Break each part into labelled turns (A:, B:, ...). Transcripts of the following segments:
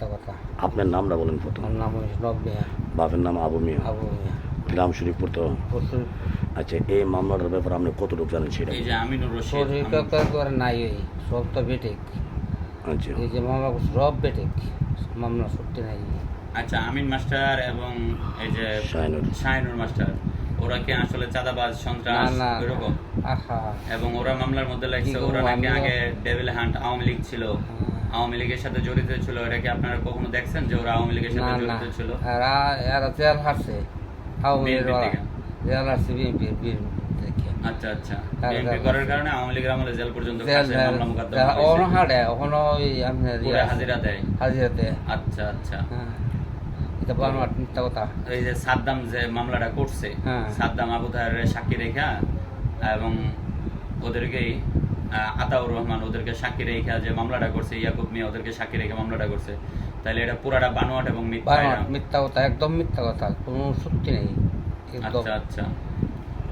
A: মিথ্যা কথা।
B: আপনার নামটা বলেন প্রথম।
A: আমার নাম হচ্ছে নব মিয়া।
B: বাপের নাম আবু মিয়া,
A: আবু মিয়া।
B: গ্রাম শরীফপুর তো।
A: প্রচুর
B: আচ্ছা, এই মামলাটার ব্যাপারে আপনি কতটুকু জানেন সেটা?
C: এই যে আমিনুর রশিদ
A: শরীর করে নাই ওই সব তো বেটেক।
B: আচ্ছা
A: এই যে মামলা করছে সব বেটেক, মামলা সত্যি নাই।
C: আচ্ছা, আমিন মাস্টার এবং এই যে শাহিনুর মাস্টার, ওরা কি আসলে চাঁদাবাজ
A: না
C: সন্ত্রাস
A: না
C: এরকম?
A: আহা
C: এবং ওরা মামলার মধ্যে লাগছে
A: কি
C: ওরা
A: করবো,
C: নাকি
A: আমিও-
C: আগে ডেভিল হান্ট আওয়ামী লীগ ছিল, আওয়ামী লীগের সাথে জড়িত ছিল। এটা কি আপনারা কখনো দেখছেন যে ওরা আওয়ামী লীগের
A: না
C: সাথে
A: না
C: জড়িত ছিল?
A: এরা জেল হারছে আওয়ামী লীগের
C: BNP থেকে?
A: জেল হারছে বিএনপি দেখে।
C: আচ্ছা আচ্ছা,
A: হ্যাঁ,
C: বিএনপি
A: হ্যাঁ,
C: করার
A: হ্যাঁ।
C: কারণে আওয়ামী লীগের আমলে জেল পর্যন্ত
A: জেল
C: কাছে মামলা মোকদ্দমা
A: ওখানে
C: হয়েছে।
A: হাঁটে ওখানে ওই আপনার
C: পুরো হাজিরা দেয়।
A: হাজিরাতে।
C: আচ্ছা আচ্ছা।
A: হ্যাঁ এটা বানোয়াট মিথ্যা কথা।
C: এই যে সাদ্দাম যে মামলাটা করছে,
A: হ্যাঁ।
C: সাদ্দাম আবু তাহেরের সাক্ষী রেখা এবং ওদেরকেই আতাউর রহমান ওদেরকে সাক্ষী রেখা যে মামলাটা করছে, ইয়াকুব মিয়া ওদেরকে সাক্ষী রেখে মামলাটা করছে, তাহলে এটা পুরাটা বানোয়াট এবং মিথ্যা
A: বানোয়াট
C: এরা?
A: মিথ্যা কথা, একদম মিথ্যা কথা, কোনো সত্যি নেই একদম।
C: আচ্ছা আচ্ছা,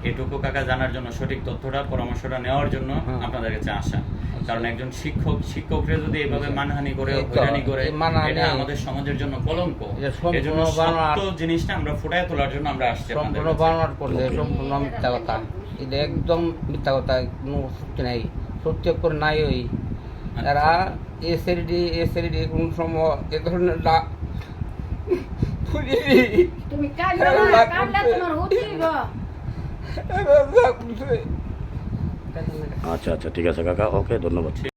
C: এটুকু কাকা জানার জন্য, সঠিক তথ্যটা পরামর্শটা নেওয়ার জন্য
A: হ্যাঁ।
C: আপনাদের কাছে আসা। কারণ একজন শিক্ষকরা যদি এভাবে মানহানি করে,
A: এই তো,
C: হয়রানি করে,
A: এই মানহানি-
C: এটা আমাদের সমাজের জন্য কলঙ্ক।
A: এটা সম্পূর্ণ
C: এজন্য
A: বানোয়াট।
C: সত্য জিনিসটা আমরা ফুটায় তোলার জন্য আমরা আসছি আপনাদের
A: সম্পূর্ণ
C: কাছে।
A: বানোয়াট করলে সম্পূর্ণ মিথ্যা কথা, এটা একদম মিথ্যা কথা, কোনো সত্যি নাই, সত্যি করে নাই ওই এরা এসএলডি কোন সময় এ ধরনের
D: তুমি কাঁদলে না, কাঁদলে তোমার উঠিব।
B: আচ্ছা আচ্ছা, ঠিক আছে কাকা, ওকে, ধন্যবাদ।